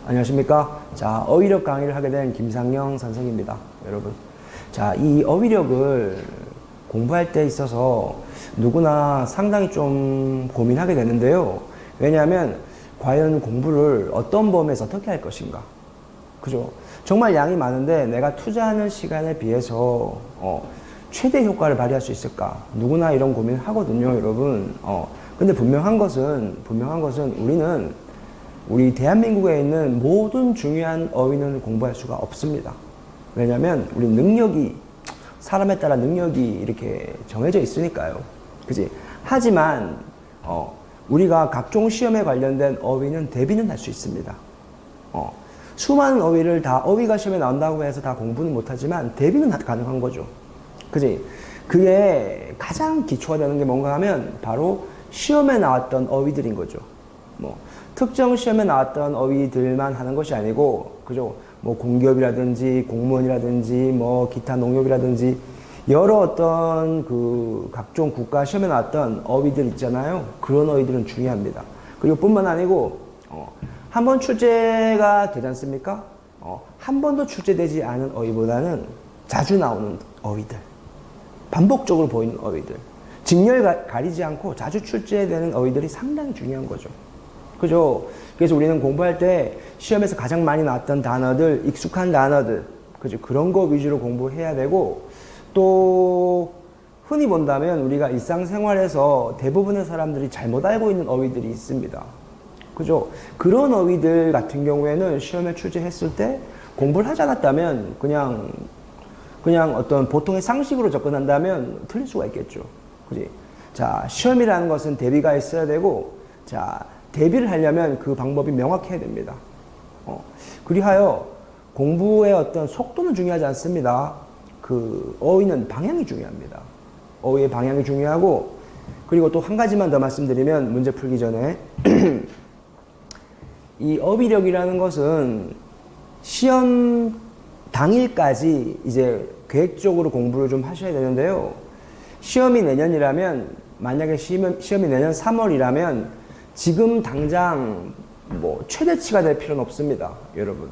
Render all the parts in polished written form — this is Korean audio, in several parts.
안녕하십니까. 자, 어휘력 강의를 하게 된 김상영 선생입니다. 여러분. 자, 이 어휘력을 공부할 때 있어서 누구나 상당히 좀 고민하게 되는데요. 왜냐하면 과연 공부를 어떤 범위에서 어떻게 할 것인가. 그죠? 정말 양이 많은데 내가 투자하는 시간에 비해서 최대 효과를 발휘할 수 있을까? 누구나 이런 고민을 하거든요, 여러분. 근데 분명한 것은 우리 대한민국에 있는 모든 중요한 어휘는 공부할 수가 없습니다. 왜냐면 우리 능력이 사람에 따라 능력이 이렇게 정해져 있으니까요. 그지? 하지만 우리가 각종 시험에 관련된 어휘는 대비는 할 수 있습니다. 수많은 어휘를 다 어휘가 시험에 나온다고 해서 다 공부는 못하지만 대비는 가능한 거죠. 그지? 그게 가장 기초가 되는 게 뭔가 하면 바로 시험에 나왔던 어휘들인 거죠. 뭐 특정 시험에 나왔던 어휘들만 하는 것이 아니고, 그죠? 뭐 공기업이라든지 공무원이라든지 뭐 기타 농협이라든지 여러 어떤 그 각종 국가 시험에 나왔던 어휘들 있잖아요. 그런 어휘들은 중요합니다. 그리고 뿐만 아니고 한 번 출제가 되지 않습니까? 한 번도 출제되지 않은 어휘보다는 자주 나오는 어휘들, 반복적으로 보이는 어휘들, 직렬 가리지 않고 자주 출제되는 어휘들이 상당히 중요한 거죠. 그죠? 그래서 우리는 공부할 때 시험에서 가장 많이 나왔던 단어들, 익숙한 단어들, 그죠? 그런 거 위주로 공부해야 되고, 또 흔히 본다면 우리가 일상생활에서 대부분의 사람들이 잘못 알고 있는 어휘들이 있습니다. 그죠? 그런 어휘들 같은 경우에는 시험에 출제했을 때 공부를 하지 않았다면 그냥 어떤 보통의 상식으로 접근한다면 틀릴 수가 있겠죠. 그지? 자, 시험이라는 것은 대비가 있어야 되고, 자, 대비를 하려면 그 방법이 명확해야 됩니다. 그리하여 공부의 어떤 속도는 중요하지 않습니다. 그 어휘는 방향이 중요합니다. 어휘의 방향이 중요하고, 그리고 또 한 가지만 더 말씀드리면 문제 풀기 전에 이 어휘력이라는 것은 시험 당일까지 이제 계획적으로 공부를 좀 하셔야 되는데요. 시험이 내년이라면, 만약에 시험이 내년 3월이라면 지금 당장 뭐 최대치가 될 필요는 없습니다, 여러분.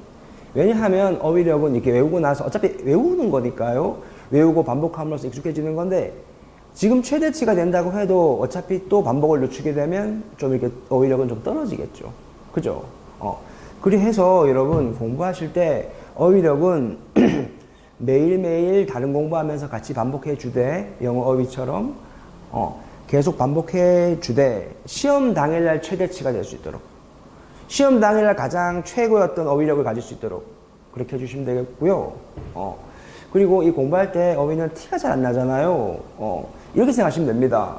왜냐하면 어휘력은 이렇게 외우고 나서 어차피 외우는 거니까요. 외우고 반복함으로써 익숙해지는 건데, 지금 최대치가 된다고 해도 어차피 또 반복을 늦추게 되면 좀 이렇게 어휘력은 좀 떨어지겠죠. 그죠? 그래서 여러분 공부하실 때 어휘력은 매일매일 다른 공부하면서 같이 반복해 주되, 영어 어휘처럼 계속 반복해 주되, 시험 당일날 최대치가 될 수 있도록, 시험 당일날 가장 최고였던 어휘력을 가질 수 있도록 그렇게 해주시면 되겠고요. 그리고 이 공부할 때 어휘는 티가 잘 안 나잖아요. 이렇게 생각하시면 됩니다.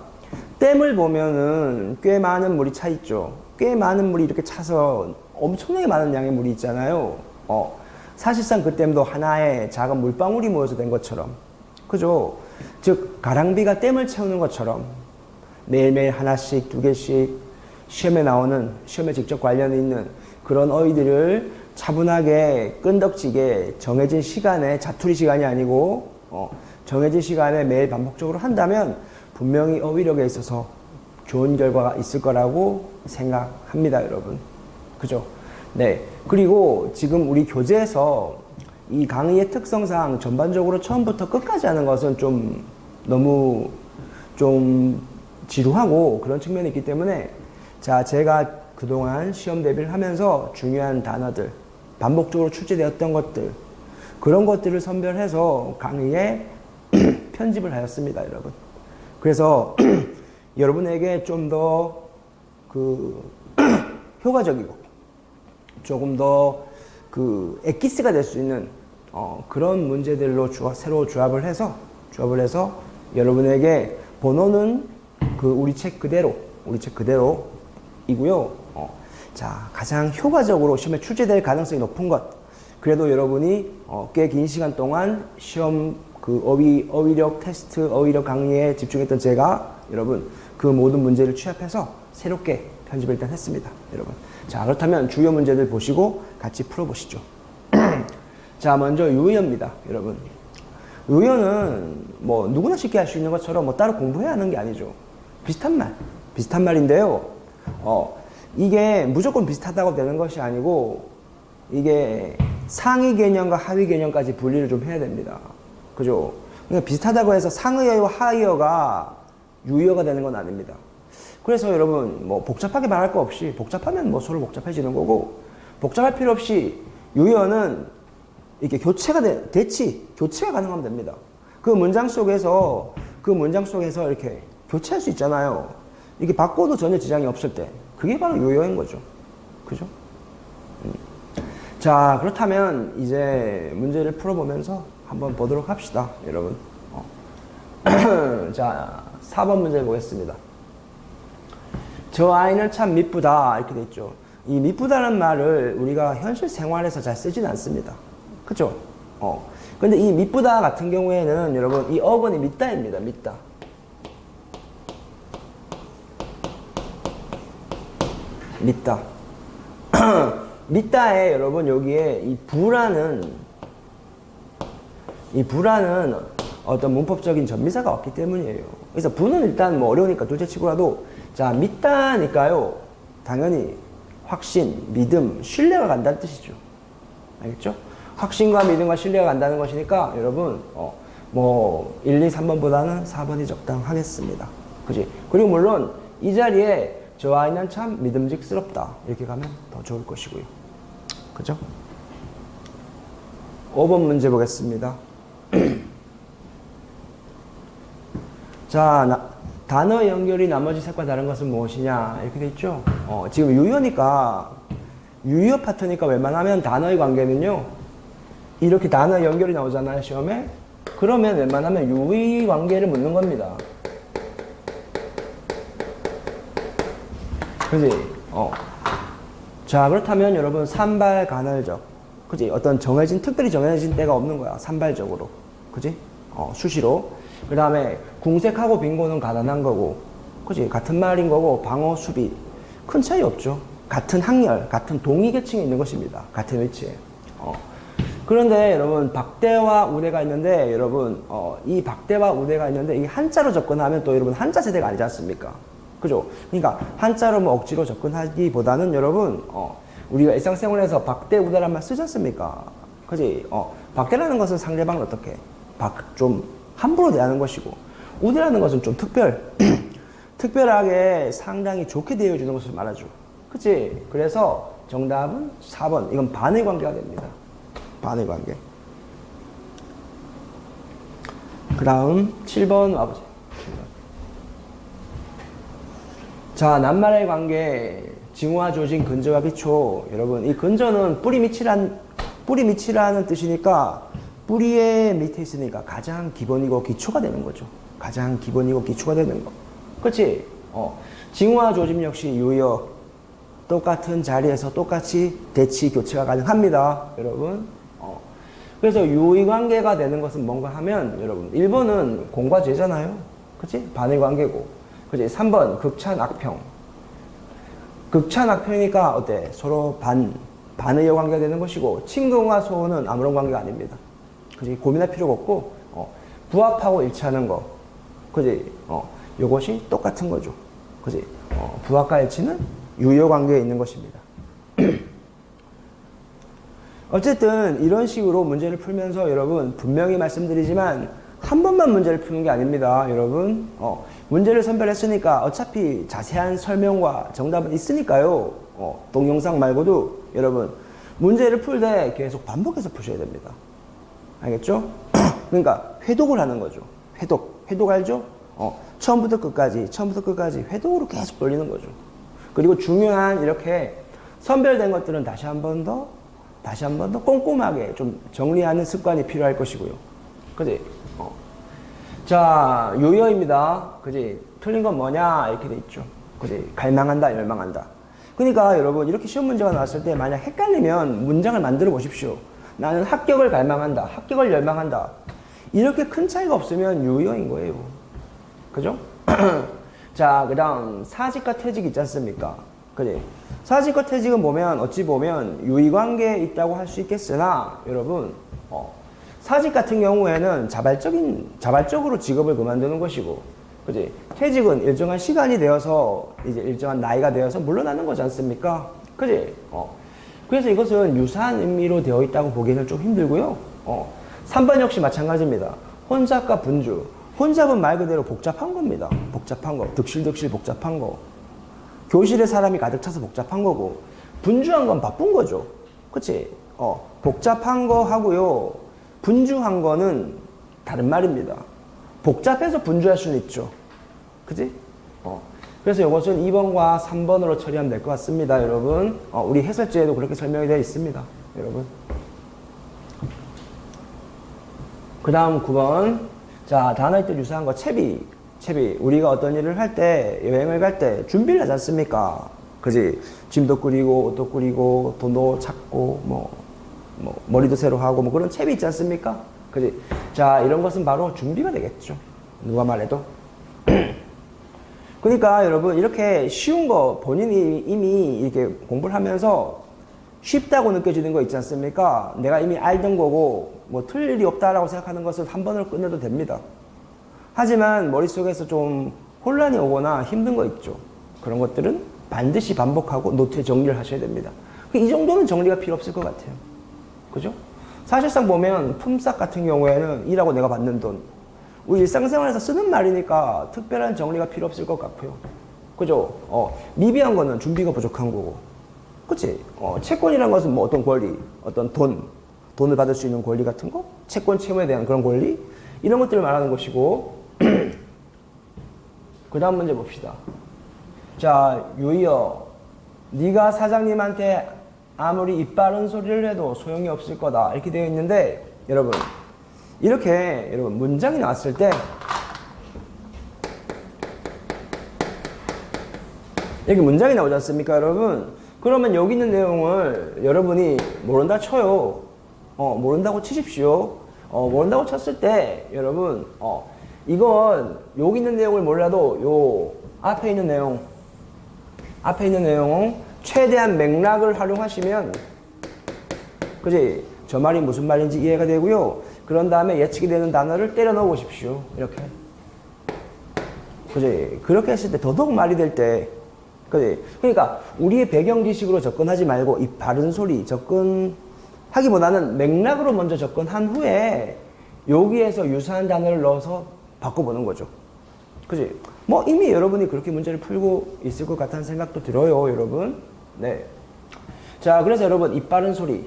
댐을 보면은 꽤 많은 물이 차 있죠. 꽤 많은 물이 이렇게 차서 엄청나게 많은 양의 물이 있잖아요. 사실상 그 댐도 하나의 작은 물방울이 모여서 된 것처럼, 그죠? 즉 가랑비가 댐을 채우는 것처럼 매일매일 하나씩 두 개씩 시험에 나오는, 시험에 직접 관련이 있는 그런 어휘들을 차분하게 끈덕지게 정해진 시간에, 자투리 시간이 아니고 정해진 시간에 매일 반복적으로 한다면 분명히 어휘력에 있어서 좋은 결과가 있을 거라고 생각합니다, 여러분. 그죠? 네. 그리고 지금 우리 교재에서 이 강의의 특성상 전반적으로 처음부터 끝까지 하는 것은 좀 너무 좀 지루하고 그런 측면이 있기 때문에, 자, 제가 그동안 시험 대비를 하면서 중요한 단어들, 반복적으로 출제되었던 것들, 그런 것들을 선별해서 강의에 편집을 하였습니다, 여러분. 그래서 여러분에게 좀 더 효과적이고 조금 더 엑기스가 될 수 있는 그런 문제들로 새로 조합을 해서 여러분에게 번호는 우리 책 그대로이고요. 자, 가장 효과적으로 시험에 출제될 가능성이 높은 것, 그래도 여러분이 꽤 긴 시간 동안 시험 어휘력 테스트, 어휘력 강의에 집중했던 제가 여러분 그 모든 문제를 취합해서 새롭게 편집을 일단 했습니다, 여러분. 자, 그렇다면 주요 문제들 보시고 같이 풀어보시죠. 자, 먼저 유의어입니다, 여러분. 유의어는 뭐 누구나 쉽게 할 수 있는 것처럼 뭐 따로 공부해야 하는 게 아니죠. 비슷한 말인데요. 이게 무조건 비슷하다고 되는 것이 아니고 이게 상위 개념과 하위 개념까지 분리를 좀 해야 됩니다. 그죠? 그러니까 비슷하다고 해서 상의어와 하의어가 유의어가 되는 건 아닙니다. 그래서 여러분 뭐 복잡하게 말할 거 없이 복잡하면 뭐 서로 복잡해지는 거고 복잡할 필요 없이 유의어는 이렇게 교체가 가능하면 됩니다. 그 문장 속에서 이렇게 교체할 수 있잖아요. 이게 바꿔도 전혀 지장이 없을 때 그게 바로 유의어인 거죠. 그죠? 자, 그렇다면 이제 문제를 풀어보면서 한번 보도록 합시다, 여러분. 자, 4번 문제 보겠습니다. 저 아이는 참 미쁘다 이렇게 돼 있죠. 이 미쁘다는 말을 우리가 현실 생활에서 잘 쓰진 않습니다. 그죠? 근데 이 미쁘다 같은 경우에는 여러분 이 어근이 믿다입니다. 믿다. 믿다. 믿다에 여러분 여기에 이 부라는 어떤 문법적인 전미사가 없기 때문이에요. 그래서 부는 일단 뭐 어려우니까 둘째 치고라도 자 믿다니까요. 당연히 확신, 믿음, 신뢰가 간다는 뜻이죠. 알겠죠? 확신과 믿음과 신뢰가 간다는 것이니까 여러분 뭐 1, 2, 3번보다는 4번이 적당하겠습니다. 그지? 그리고 물론 이 자리에 저 아이는 참 믿음직스럽다 이렇게 가면 더 좋을 것이고요. 그죠? 5번 문제 보겠습니다. 자, 단어 연결이 나머지 색과 다른 것은 무엇이냐 이렇게 돼 있죠. 지금 유의어니까 유의어 파트니까 웬만하면 단어의 관계는요 이렇게 단어 연결이 나오잖아요 시험에. 그러면 웬만하면 유의 관계를 묻는 겁니다. 그지? 자, 그렇다면 여러분 산발 간헐적. 그지? 어떤 특별히 정해진 때가 없는 거야. 산발적으로. 그지? 수시로. 그 다음에 궁색하고 빈곤은 가난한 거고. 그지? 같은 말인 거고, 방어, 수비. 큰 차이 없죠. 같은 학렬, 같은 동의계층에 있는 것입니다. 같은 위치에. 그런데 여러분, 박대와 우대가 있는데, 여러분, 이 박대와 우대가 있는데, 이게 한자로 접근하면 또 여러분 한자 세대가 아니지 않습니까? 그죠? 그러니까 한자로 뭐 억지로 접근하기보다는 여러분 우리가 일상생활에서 박대 우대란 말 쓰지 않습니까? 그지? 박대라는 것은 상대방을 어떻게 좀 함부로 대하는 것이고 우대라는 것은 좀 특별하게 상당히 좋게 대해주는 것을 말하죠. 그치? 그래서 정답은 4번. 이건 반의 관계가 됩니다. 반의 관계. 그 다음 7번 와보세요. 자, 낱말의 관계, 징후와 조진, 근저와 기초. 여러분, 이 근저는 뿌리 밑이라는 뜻이니까 뿌리의 밑에 있으니까 가장 기본이고 기초가 되는 거죠. 가장 기본이고 기초가 되는 거. 그렇지? 징후와 조짐 역시 유의어 똑같은 자리에서 똑같이 대치 교체가 가능합니다. 여러분. 그래서 유의 관계가 되는 것은 뭔가 하면 여러분 1번은 공과 제잖아요. 그렇지? 반의 관계고. 그지? 3번 극찬 악평. 극찬 악평이니까 어때? 서로 반의 관계가 되는 것이고 친근과 소원은 아무런 관계가 아닙니다. 그지? 고민할 필요가 없고 부합하고 일치하는 거. 그지? 요것이 똑같은 거죠. 그지? 부합과 일치는 유효 관계에 있는 것입니다. 어쨌든 이런 식으로 문제를 풀면서 여러분 분명히 말씀드리지만 한 번만 문제를 푸는 게 아닙니다. 여러분 문제를 선별했으니까 어차피 자세한 설명과 정답은 있으니까요. 동영상 말고도 여러분 문제를 풀 때 계속 반복해서 푸셔야 됩니다. 알겠죠? 그러니까 회독을 하는 거죠. 회독 알죠? 처음부터 끝까지 회독으로 계속 돌리는 거죠. 그리고 중요한 이렇게 선별된 것들은 다시 한 번 더 꼼꼼하게 좀 정리하는 습관이 필요할 것이고요. 그지? 자, 유의어입니다. 그지? 틀린 건 뭐냐? 이렇게 돼 있죠. 그지? 갈망한다, 열망한다. 그러니까 여러분, 이렇게 시험 문제가 나왔을 때 만약 헷갈리면 문장을 만들어 보십시오. 나는 합격을 갈망한다, 합격을 열망한다. 이렇게 큰 차이가 없으면 유의어인 거예요. 그죠? 자, 그 다음, 사직과 퇴직 있지 않습니까? 그지? 사직과 퇴직은 보면, 어찌 보면 유의관계에 있다고 할 수 있겠으나, 여러분, 사직 같은 경우에는 자발적으로 직업을 그만두는 것이고, 그지? 퇴직은 일정한 시간이 되어서, 이제 일정한 나이가 되어서 물러나는 거지 않습니까? 그지? 그래서 이것은 유사한 의미로 되어 있다고 보기에는 좀 힘들고요. 3번 역시 마찬가지입니다. 혼잡과 분주. 혼잡은 말 그대로 복잡한 겁니다. 복잡한 거. 득실득실 복잡한 거. 교실에 사람이 가득 차서 복잡한 거고, 분주한 건 바쁜 거죠. 그치? 복잡한 거 하고요. 분주한 거는 다른 말입니다. 복잡해서 분주할 수는 있죠. 그치? 그래서 이것은 2번과 3번으로 처리하면 될 것 같습니다, 여러분. 우리 해설지에도 그렇게 설명이 되어 있습니다, 여러분. 그 다음 9번. 자, 단어의 뜻 유사한 거, 채비. 채비. 우리가 어떤 일을 할 때, 여행을 갈 때 준비를 하지 않습니까? 그지? 짐도 꾸리고, 옷도 꾸리고, 돈도 찾고, 머리도 새로 하고, 그런 채비 있지 않습니까? 그지? 자, 이런 것은 바로 준비가 되겠죠. 누가 말해도. 그러니까 여러분, 이렇게 쉬운 거, 본인이 이미 이렇게 공부를 하면서 쉽다고 느껴지는 거 있지 않습니까? 내가 이미 알던 거고, 틀릴 일이 없다라고 생각하는 것을 한 번으로 끝내도 됩니다. 하지만 머릿속에서 좀 혼란이 오거나 힘든 거 있죠. 그런 것들은 반드시 반복하고 노트에 정리를 하셔야 됩니다. 이 정도는 정리가 필요 없을 것 같아요. 그죠? 사실상 보면 품삯 같은 경우에는 일하고 내가 받는 돈, 우리 일상생활에서 쓰는 말이니까 특별한 정리가 필요 없을 것 같고요. 그죠? 미비한 거는 준비가 부족한 거고. 그치? 채권이라는 것은 어떤 권리, 어떤 돈을 받을 수 있는 권리 같은 거? 채권 채무에 대한 그런 권리? 이런 것들을 말하는 것이고. 그 다음 문제 봅시다. 자, 유희여, 네가 사장님한테 아무리 입 바른 소리를 해도 소용이 없을 거다. 이렇게 되어 있는데, 여러분, 이렇게 문장이 나왔을 때 이렇게 문장이 나오지 않습니까, 여러분? 그러면 여기 있는 내용을 여러분이 모른다 쳐요. 모른다고 치십시오. 모른다고 쳤을 때 여러분 이건 여기 있는 내용을 몰라도 요 앞에 있는 내용 최대한 맥락을 활용하시면, 그지? 저 말이 무슨 말인지 이해가 되고요. 그런 다음에 예측이 되는 단어를 때려 넣어 보십시오. 이렇게. 그지? 그렇게 했을 때 더더욱 말이 될 때, 그지? 그러니까 우리의 배경 지식으로 접근하지 말고 이 바른 소리 접근하기보다는 맥락으로 먼저 접근한 후에 여기에서 유사한 단어를 넣어서 바꿔보는 거죠. 그지? 이미 여러분이 그렇게 문제를 풀고 있을 것 같다는 생각도 들어요, 여러분. 네. 자, 그래서 여러분, 입 바른 소리,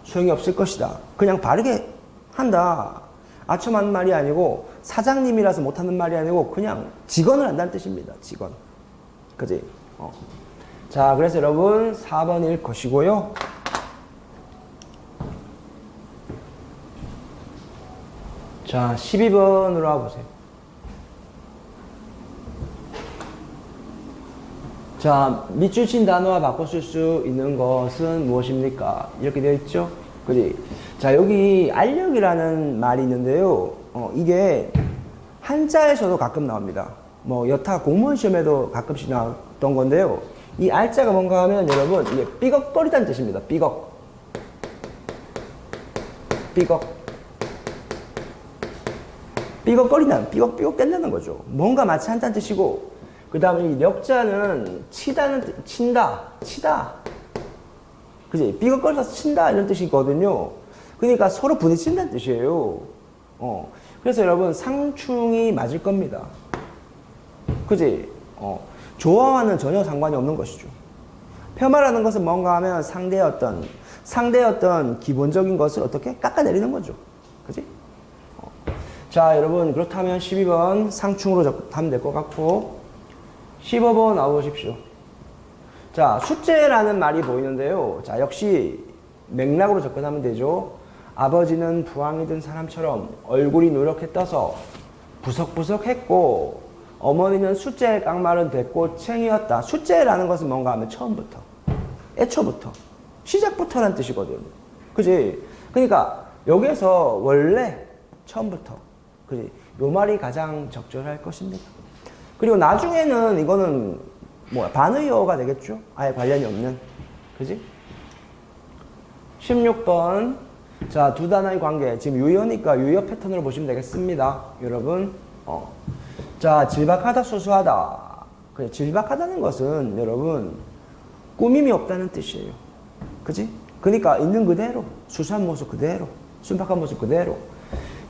소용이 없을 것이다. 그냥 바르게 한다. 아첨하는 말이 아니고, 사장님이라서 못하는 말이 아니고, 그냥 직언을 한다는 뜻입니다. 직언. 그지? 자, 그래서 여러분, 4번일 것이고요. 자, 12번으로 와보세요. 자, 밑줄 친 단어와 바꿔 쓸 수 있는 것은 무엇입니까? 이렇게 되어 있죠? 그지? 자, 여기 알력이라는 말이 있는데요. 이게 한자에서도 가끔 나옵니다. 여타 공무원 시험에도 가끔씩 나왔던 건데요. 이 알자가 뭔가 하면 여러분, 이게 삐걱거리다는 뜻입니다. 삐걱. 삐걱거리다, 삐걱삐걱 댄다는 거죠. 뭔가 마치 한다는 뜻이고, 그 다음에 이 력자는 치다. 그지? 삐걱거려서 친다, 이런 뜻이거든요. 그러니까 서로 부딪힌다는 뜻이에요. 그래서 여러분, 상충이 맞을 겁니다. 그지? 조화와는 전혀 상관이 없는 것이죠. 폄하라는 것은 뭔가 하면 상대의 어떤 기본적인 것을 어떻게 깎아내리는 거죠. 그지? 자, 여러분, 그렇다면 12번 상충으로 접하면 될 것 같고, 15번 나와보십시오. 자, 숙제라는 말이 보이는데요. 자, 역시 맥락으로 접근하면 되죠. 아버지는 부항이 든 사람처럼 얼굴이 노랗게 떠서 부석부석했고, 어머니는 숙제의 깡말은 대꽃챙이였다. 숙제라는 것은 뭔가 하면 처음부터, 애초부터, 시작부터라는 뜻이거든. 그지? 그러니까 여기에서 원래 처음부터, 그지? 요 말이 가장 적절할 것입니다. 그리고 나중에는 이거는 반의어가 되겠죠? 아예 관련이 없는. 그지? 16번. 자, 두 단어의 관계. 지금 유효니까 유효 패턴으로 보시면 되겠습니다. 여러분. 자, 질박하다, 수수하다. 질박하다는 것은 여러분, 꾸밈이 없다는 뜻이에요. 그지? 그러니까 있는 그대로, 수수한 모습 그대로, 순박한 모습 그대로.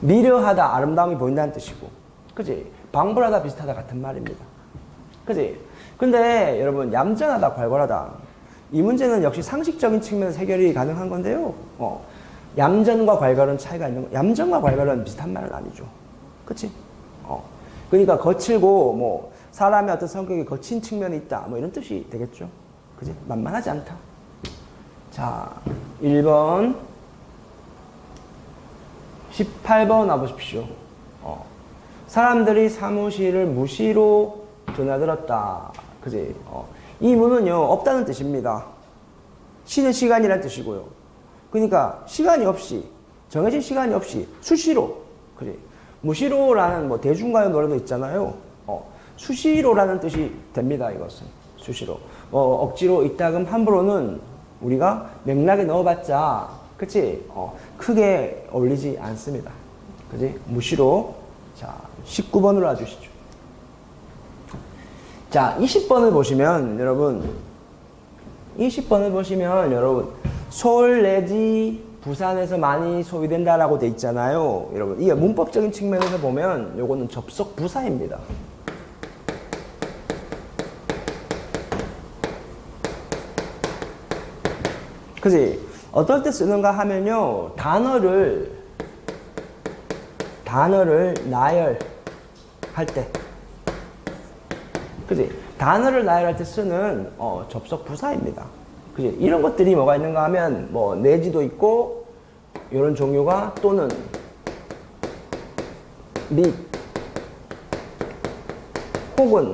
미려하다, 아름다움이 보인다는 뜻이고. 그지? 방불하다, 비슷하다 같은 말입니다. 그지? 근데 여러분, 얌전하다, 괄괄하다. 이 문제는 역시 상식적인 측면에서 해결이 가능한 건데요. 얌전과 괄괄은 차이가 있는 거. 얌전과 괄괄은 비슷한 말은 아니죠. 그치? 그러니까 거칠고, 뭐, 사람의 어떤 성격이 거친 측면이 있다. 뭐 이런 뜻이 되겠죠. 그지? 만만하지 않다. 자, 1번. 18번 와보십시오. 사람들이 사무실을 무시로 드나들었다. 그지? 이 문은요, 없다는 뜻입니다. 쉬는 시간이라는 뜻이고요. 그러니까 시간이 없이, 정해진 시간이 없이 수시로, 그지? 무시로라는 뭐 대중가요 노래도 있잖아요. 수시로라는 뜻이 됩니다. 이것은 수시로. 억지로 이따금 함부로는 우리가 맥락에 넣어봤자, 그치? 크게 어울리지 않습니다. 그지? 무시로. 자, 19번으로 와주시죠. 자, 20번을 보시면 여러분, 20번을 보시면 여러분, 서울 내지 부산에서 많이 소비된다라고 돼 있잖아요. 여러분, 이게 문법적인 측면에서 보면 요거는 접속 부사입니다. 그지? 어떨 때 쓰는가 하면요, 단어를 나열할 때, 그지? 단어를 나열할 때 쓰는 접속 부사입니다. 그지? 이런 것들이 뭐가 있는가 하면 뭐 내지도 있고, 이런 종류가 또는 및 혹은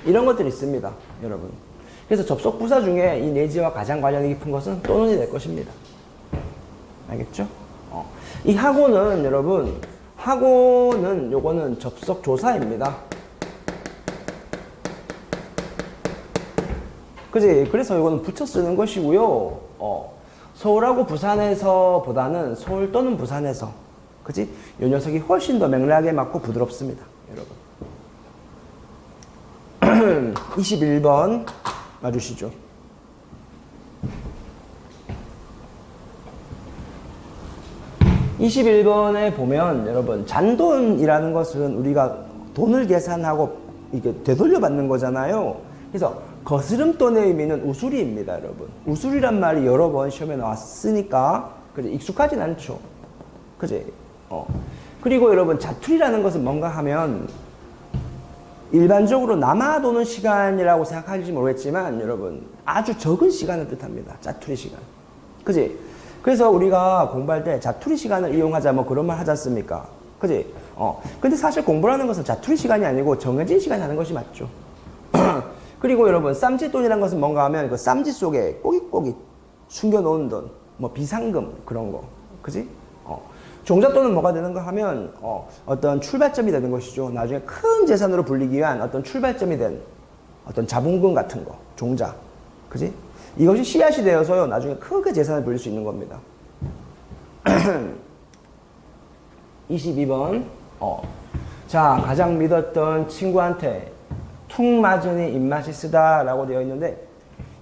이런 것들이 있습니다, 여러분. 그래서 접속 부사 중에 이 내지와 가장 관련이 깊은 것은 또는이 될 것입니다. 알겠죠? 이 하고는 여러분, 하고는 요거는 접속 조사입니다. 그지? 그래서 이거는 붙여 쓰는 것이고요. 서울하고 부산에서 보다는 서울 또는 부산에서. 그지? 이 녀석이 훨씬 더 맥락에 맞고 부드럽습니다. 여러분. 21번 봐주시죠. 21번에 보면 여러분, 잔돈이라는 것은 우리가 돈을 계산하고 이게 되돌려 받는 거잖아요. 그래서 거스름돈의 의미는 우수리입니다, 여러분. 우수리란 말이 여러 번 시험에 나왔으니까 그지? 익숙하진 않죠. 그지? 그리고 여러분, 자투리라는 것은 뭔가 하면 일반적으로 남아도는 시간이라고 생각하실지 모르겠지만 여러분, 아주 적은 시간을 뜻합니다. 자투리 시간. 그지? 그래서 우리가 공부할 때 자투리 시간을 이용하자 뭐 그런 말 하지 않습니까? 그지? 근데 사실 공부라는 것은 자투리 시간이 아니고 정해진 시간에 하는 것이 맞죠. 그리고 여러분, 쌈짓돈이라는 것은 뭔가 하면 그 쌈짓 속에 꼬깃꼬깃 숨겨놓은 돈, 뭐 비상금 그런 거. 그지? 종잣돈은 뭐가 되는가 하면 어떤 출발점이 되는 것이죠. 나중에 큰 재산으로 불리기 위한 어떤 출발점이 된 어떤 자본금 같은 거, 종자. 그지? 이것이 씨앗이 되어서요, 나중에 크게 재산을 불릴 수 있는 겁니다. 22번. 자, 가장 믿었던 친구한테 툭 맞으니 입맛이 쓰다라고 되어 있는데,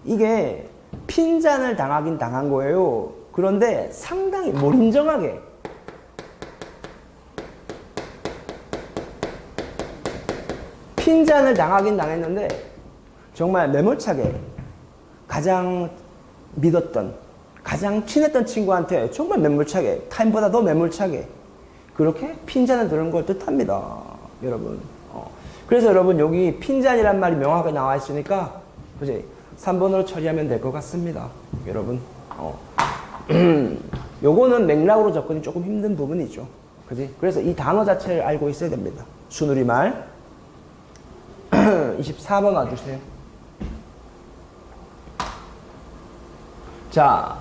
이게 핀잔을 당하긴 당한 거예요. 그런데 상당히 몰인정하게 핀잔을 당하긴 당했는데 정말 매몰차게 가장 믿었던, 가장 친했던 친구한테 정말 매몰차게, 타임보다 더 매몰차게 그렇게 핀잔을 들은 걸 뜻합니다, 여러분. 그래서 여러분, 여기 핀잔이란 말이 명확하게 나와 있으니까 그지? 3번으로 처리하면 될 것 같습니다, 여러분. 요거는 맥락으로 접근이 조금 힘든 부분이죠. 그지? 그래서 이 단어 자체를 알고 있어야 됩니다. 순우리말. 24번 와주세요. 자,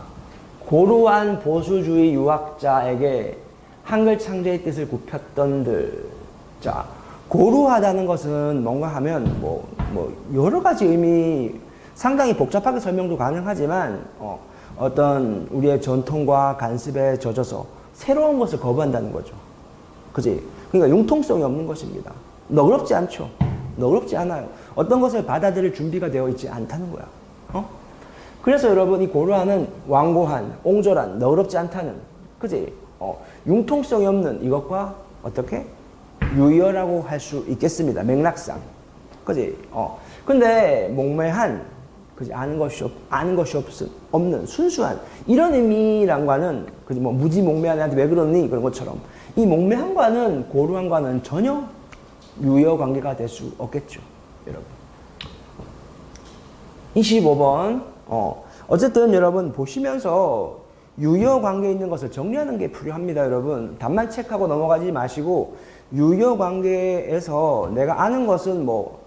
고루한 보수주의 유학자에게 한글 창제의 뜻을 굽혔던들. 자, 고루하다는 것은 뭔가 하면 뭐 여러 가지 의미, 상당히 복잡하게 설명도 가능하지만 어떤 우리의 전통과 간습에 젖어서 새로운 것을 거부한다는 거죠. 그지? 그러니까 융통성이 없는 것입니다. 너그럽지 않죠. 너그럽지 않아요. 어떤 것을 받아들일 준비가 되어 있지 않다는 거야. 그래서 여러분 이 고루한은 완고한, 옹졸한, 너그럽지 않다는, 그지? 융통성이 없는 이것과 어떻게? 유여라고 할 수 있겠습니다. 맥락상. 그지? 근데 목매한, 그지? 아는 것이 없는, 순수한, 이런 의미랑과는, 그지? 뭐, 무지 목매한 애한테 왜 그러니? 그런 것처럼. 이 목매한과는, 고루한과는 전혀 유여 관계가 될 수 없겠죠. 여러분. 25번. 어쨌든 여러분 보시면서 유여 관계에 있는 것을 정리하는 게 필요합니다, 여러분. 답만 체크하고 넘어가지 마시고, 유여 관계에서 내가 아는 것은 뭐,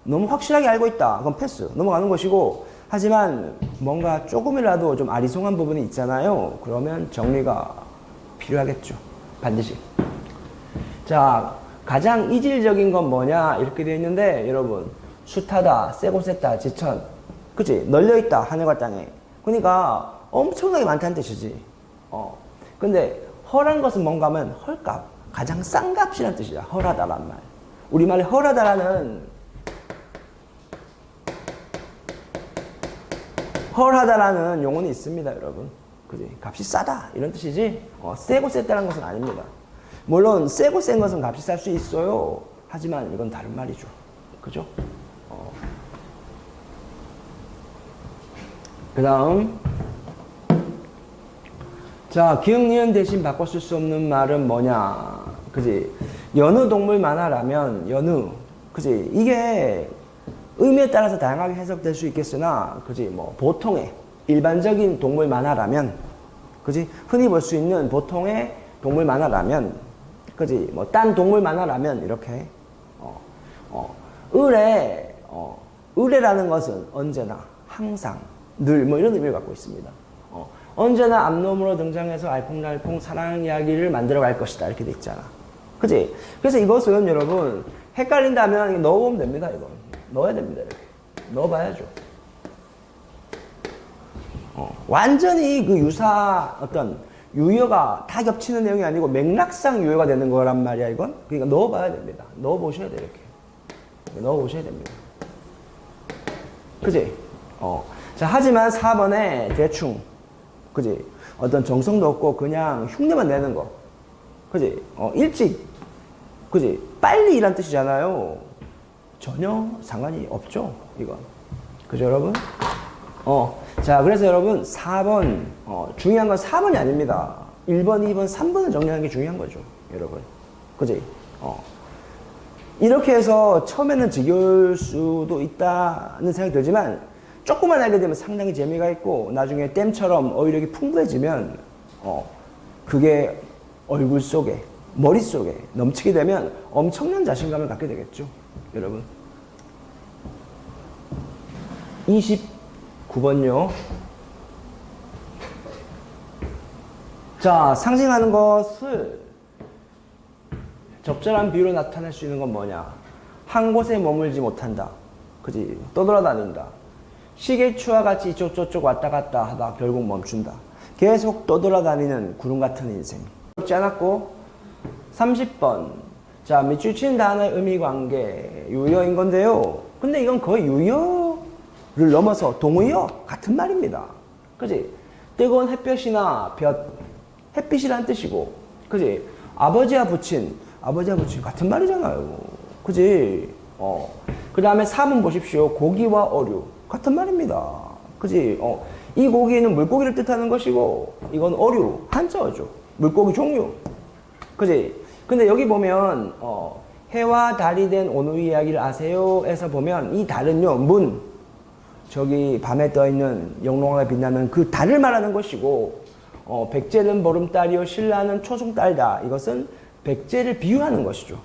너무 확실하게 알고 있다. 그럼 패스. 넘어가는 것이고, 하지만 뭔가 조금이라도 좀 아리송한 부분이 있잖아요. 그러면 정리가 필요하겠죠. 반드시. 자, 가장 이질적인 건 뭐냐? 이렇게 되어 있는데, 여러분. 숱하다, 세고 셌다, 지천. 그치? 널려있다, 하늘과 땅에. 그러니까 엄청나게 많다는 뜻이지. 근데 헐한 것은 뭔가 하면 헐값. 가장 싼 값이라는 뜻이야. 헐하다란 말. 우리말에 헐하다라는 용어는 있습니다, 여러분. 그지? 값이 싸다. 이런 뜻이지. 세고 셌다는 것은 아닙니다. 물론, 세고 센 것은 값이 쌀 수 있어요. 하지만 이건 다른 말이죠. 그죠? 그 다음. 자, 기역, 니은 대신 바꿔 쓸 수 없는 말은 뭐냐. 그지? 여느 동물 만화라면, 그지? 이게 의미에 따라서 다양하게 해석될 수 있겠으나, 그지? 뭐, 보통의, 일반적인 동물 만화라면, 그지? 흔히 볼 수 있는 보통의 동물 만화라면, 그지? 뭐, 딴 동물 만화라면, 이렇게, 의뢰라는 것은 언제나, 항상, 늘, 뭐 이런 의미를 갖고 있습니다. 언제나 앞놈으로 등장해서 알콩달콩 사랑 이야기를 만들어 갈 것이다. 이렇게 돼 있잖아. 그치? 그래서 이것은 여러분, 헷갈린다면 넣어보면 됩니다, 이건. 넣어야 됩니다, 이렇게. 넣어봐야죠. 완전히 그 유효가 다 겹치는 내용이 아니고 맥락상 유효가 되는 거란 말이야, 이건. 그러니까 넣어봐야 됩니다. 넣어보셔야 돼, 이렇게. 넣어보셔야 됩니다. 그치? 자, 하지만 4번에 대충, 그지? 어떤 정성도 없고 그냥 흉내만 내는 거. 그지? 일찍, 그지? 빨리 이란 뜻이잖아요. 전혀 상관이 없죠, 이건. 그죠, 여러분? 자, 그래서 여러분, 4번, 중요한 건 4번이 아닙니다. 1번, 2번, 3번을 정리하는 게 중요한 거죠, 여러분. 그지? 이렇게 해서 처음에는 지겨울 수도 있다는 생각이 들지만, 조금만 알게 되면 상당히 재미가 있고 나중에 댐처럼 어휘력이 풍부해지면 그게 얼굴 속에 머릿속에 넘치게 되면 엄청난 자신감을 갖게 되겠죠, 여러분. 29번요. 자, 상징하는 것을 적절한 비유로 나타낼 수 있는 건 뭐냐? 한 곳에 머물지 못한다. 그지? 떠돌아다닌다. 시계추와 같이 이쪽 저쪽 왔다 갔다 하다 결국 멈춘다. 계속 떠돌아다니는 구름 같은 인생. 어렵지 않았고 30번. 자, 밑줄 친 단어의 의미관계 유효인 건데요. 근데 이건 거의 유효를 넘어서 동의어 같은 말입니다. 그지? 뜨거운 햇볕이나 햇빛이란 뜻이고, 그지? 아버지와 부친 같은 말이잖아요. 그지? 그 다음에 3은 보십시오. 고기와 어류. 같은 말입니다. 그지? 이 고기는 물고기를 뜻하는 것이고, 이건 어류, 한자어죠. 물고기 종류. 그지? 근데 여기 보면, 해와 달이 된 오누이 이야기를 아세요? 에서 보면, 이 달은요, 저기 밤에 떠있는 영롱하게 빛나는 그 달을 말하는 것이고, 백제는 보름달이요, 신라는 초승달이다. 이것은 백제를 비유하는 것이죠.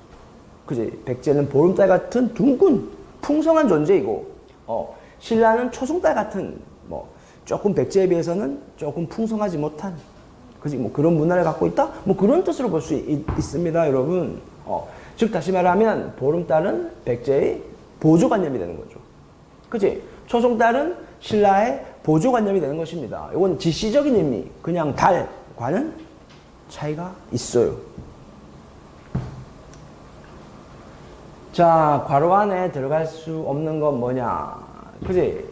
그지? 백제는 보름달 같은 둥근, 풍성한 존재이고, 신라는 초승달 같은, 뭐, 조금 백제에 비해서는 조금 풍성하지 못한, 그지? 뭐 그런 문화를 갖고 있다? 뭐 그런 뜻으로 볼 수 있습니다, 여러분. 즉, 다시 말하면, 보름달은 백제의 보조관념이 되는 거죠. 그지? 초승달은 신라의 보조관념이 되는 것입니다. 이건 지시적인 의미, 그냥 달과는 차이가 있어요. 자, 괄호 안에 들어갈 수 없는 건 뭐냐? 그지?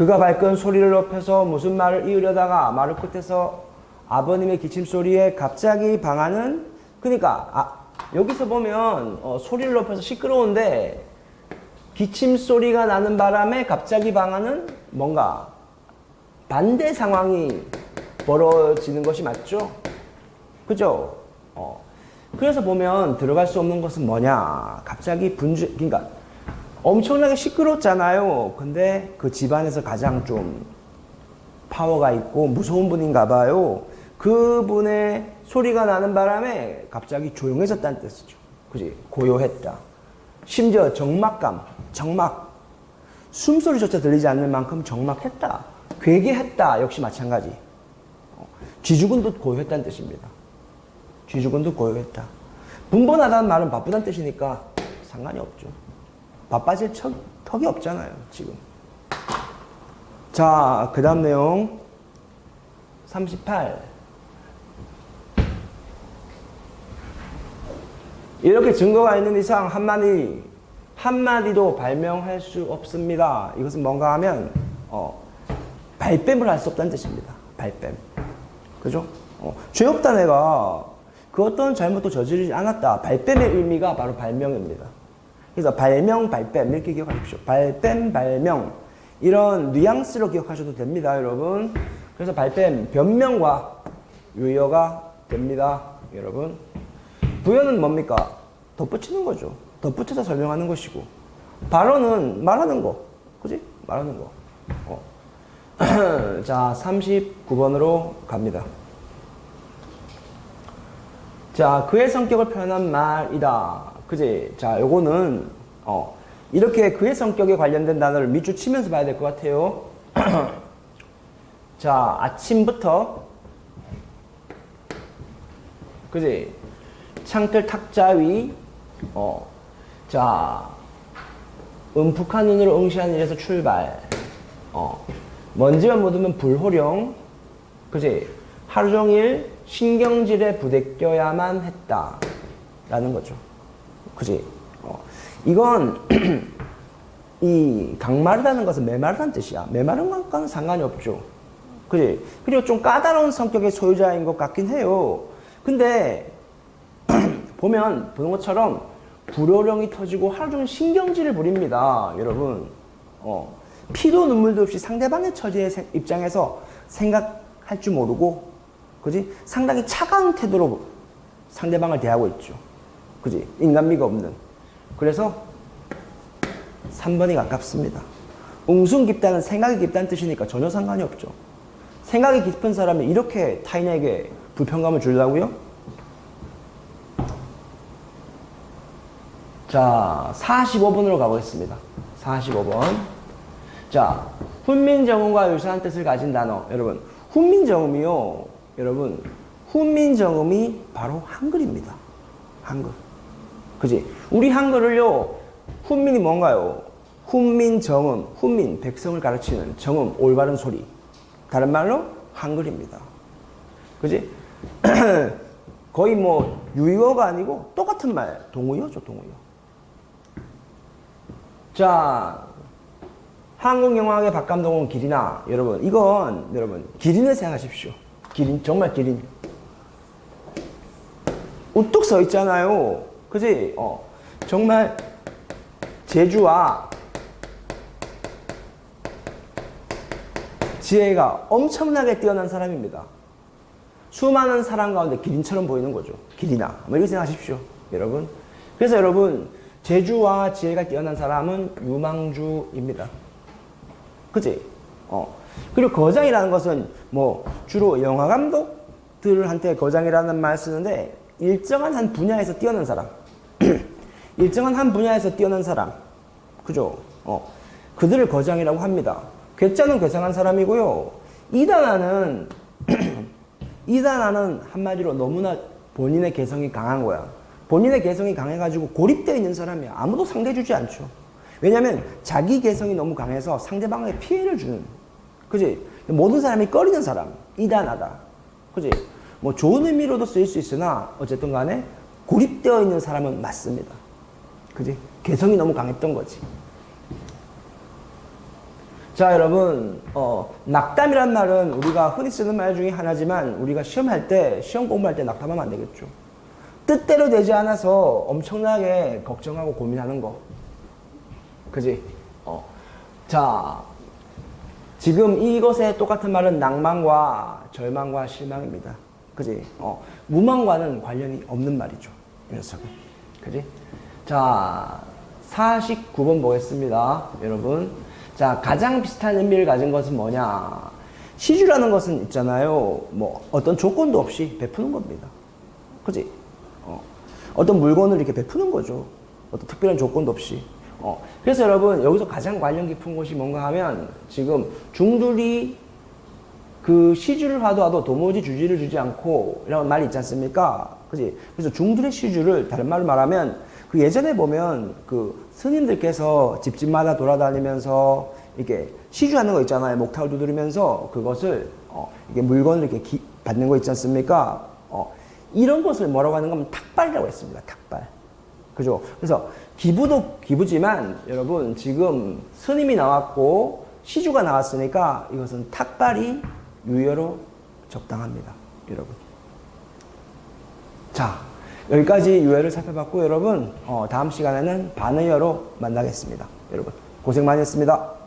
그가 발끈 소리를 높여서 무슨 말을 이으려다가 마루 끝에서 아버님의 기침소리에 갑자기 방아는, 그러니까 여기서 보면 소리를 높여서 시끄러운데 기침소리가 나는 바람에 갑자기 방아는 뭔가 반대 상황이 벌어지는 것이 맞죠? 그죠? 그래서 보면 들어갈 수 없는 것은 뭐냐? 갑자기 그러니까 엄청나게 시끄럽잖아요. 근데 그 집안에서 가장 좀 파워가 있고 무서운 분인가 봐요. 그분의 소리가 나는 바람에 갑자기 조용해졌다는 뜻이죠. 그지? 고요했다. 심지어 적막. 숨소리조차 들리지 않는 만큼 적막했다. 괴괴했다. 역시 마찬가지. 쥐죽은도 고요했다는 뜻입니다. 쥐죽은도 고요했다. 분번하다는 말은 바쁘다는 뜻이니까 상관이 없죠. 바빠질 턱이 없잖아요, 지금. 자, 그 다음 내용. 38. 이렇게 증거가 있는 이상 한마디도 발명할 수 없습니다. 이것은 뭔가 하면, 발뺌을 할 수 없다는 뜻입니다. 발뺌. 그죠? 죄 없다 내가 그 어떤 잘못도 저지르지 않았다. 발뺌의 의미가 바로 발명입니다. 그래서 발명, 발뺌 이렇게 기억하십시오. 발뺌, 발명 이런 뉘앙스로 기억하셔도 됩니다, 여러분. 그래서 발뺌, 변명과 유효가 됩니다, 여러분. 부연은 뭡니까? 덧붙이는 거죠. 덧붙여서 설명하는 것이고, 발언은 말하는 거, 그지? 말하는 거. 자, 39번으로 갑니다. 자, 그의 성격을 표현한 말이다. 그지? 자, 요거는, 이렇게 그의 성격에 관련된 단어를 밑줄 치면서 봐야 될 것 같아요. 자, 아침부터, 그지? 창틀 탁자 위, 자, 음푹한 눈으로 응시하는 일에서 출발, 먼지가 묻으면 불호령, 그지? 하루 종일 신경질에 부대껴야만 했다. 라는 거죠. 그지? 이건, 이 강마르다는 것은 메마르다는 뜻이야. 메마른 것과는 상관이 없죠. 그지? 그리고 좀 까다로운 성격의 소유자인 것 같긴 해요. 근데, 보는 것처럼 불호령이 터지고 하루 종일 신경질을 부립니다. 여러분. 피도 눈물도 없이 상대방의 처지의 입장에서 생각할 줄 모르고, 그지? 상당히 차가운 태도로 상대방을 대하고 있죠. 그지? 인간미가 없는. 그래서 3번이 가깝습니다. 웅숭 깊다는 생각이 깊다는 뜻이니까 전혀 상관이 없죠. 생각이 깊은 사람이 이렇게 타인에게 불편감을 주려고요? 자, 45번으로 가보겠습니다. 45번. 자, 훈민정음과 유사한 뜻을 가진 단어. 여러분, 훈민정음이요. 여러분, 훈민정음이 바로 한글입니다. 한글. 그지? 우리 한글을요, 훈민이 뭔가요? 훈민정음, 훈민, 백성을 가르치는 정음, 올바른 소리. 다른 말로 한글입니다. 그지? 거의 뭐 유의어가 아니고 똑같은 말, 동의어죠, 동의어. 자, 한국영화학의 박감독은 기린아. 여러분, 이건 여러분 기린을 생각하십시오. 기린, 정말 기린. 우뚝 서 있잖아요. 그지? 정말 재주와 지혜가 엄청나게 뛰어난 사람입니다. 수많은 사람 가운데 기린처럼 보이는 거죠. 기린아. 뭐 이렇게 생각하십시오, 여러분. 그래서 여러분, 재주와 지혜가 뛰어난 사람은 유망주입니다. 그치? 그리고 거장이라는 것은 뭐 주로 영화 감독들한테 거장이라는 말 쓰는데, 일정한 한 분야에서 뛰어난 사람. 일정한 한 분야에서 뛰어난 사람. 그죠? 그들을 거장이라고 합니다. 괴짜는 괴상한 사람이고요. 이단아는 이단아는 한마디로 너무나 본인의 개성이 강한 거야. 본인의 개성이 강해가지고 고립되어 있는 사람이야. 아무도 상대해주지 않죠. 왜냐면 자기 개성이 너무 강해서 상대방에게 피해를 주는. 그지? 모든 사람이 꺼리는 사람. 이단하다. 그지? 뭐 좋은 의미로도 쓰일 수 있으나 어쨌든 간에 고립되어 있는 사람은 맞습니다. 그지? 개성이 너무 강했던 거지. 자, 여러분, 낙담이란 말은 우리가 흔히 쓰는 말 중에 하나지만 우리가 시험할 때, 시험 공부할 때 낙담하면 안 되겠죠. 뜻대로 되지 않아서 엄청나게 걱정하고 고민하는 거. 그지? 자, 지금 이것에 똑같은 말은 낭만과 절망과 실망입니다. 그지? 무망과는 관련이 없는 말이죠. 이 녀석은. 그지? 자, 49번 보겠습니다. 여러분. 자, 가장 비슷한 의미를 가진 것은 뭐냐? 시주라는 것은 있잖아요. 뭐, 어떤 조건도 없이 베푸는 겁니다. 그지? 어떤 물건을 이렇게 베푸는 거죠. 어떤 특별한 조건도 없이. 그래서 여러분, 여기서 가장 관련 깊은 것이 뭔가 하면, 지금 중들이 그 시주를 하도 도무지 주지를 주지 않고, 이런 말이 있지 않습니까? 그지? 그래서 중들의 시주를, 다른 말로 말하면, 그 예전에 보면, 그 스님들께서 집집마다 돌아다니면서, 이렇게 시주하는 거 있잖아요. 목탁을 두드리면서, 그것을, 이게 물건을 이렇게 받는 거 있지 않습니까? 이런 것을 뭐라고 하는 건 탁발이라고 했습니다. 탁발. 그죠? 그래서 기부도 기부지만 여러분 지금 스님이 나왔고 시주가 나왔으니까 이것은 탁발이 유효로 적당합니다. 여러분. 자, 여기까지 유효를 살펴봤고 여러분 다음 시간에는 반의어로 만나겠습니다. 여러분 고생 많이 했습니다.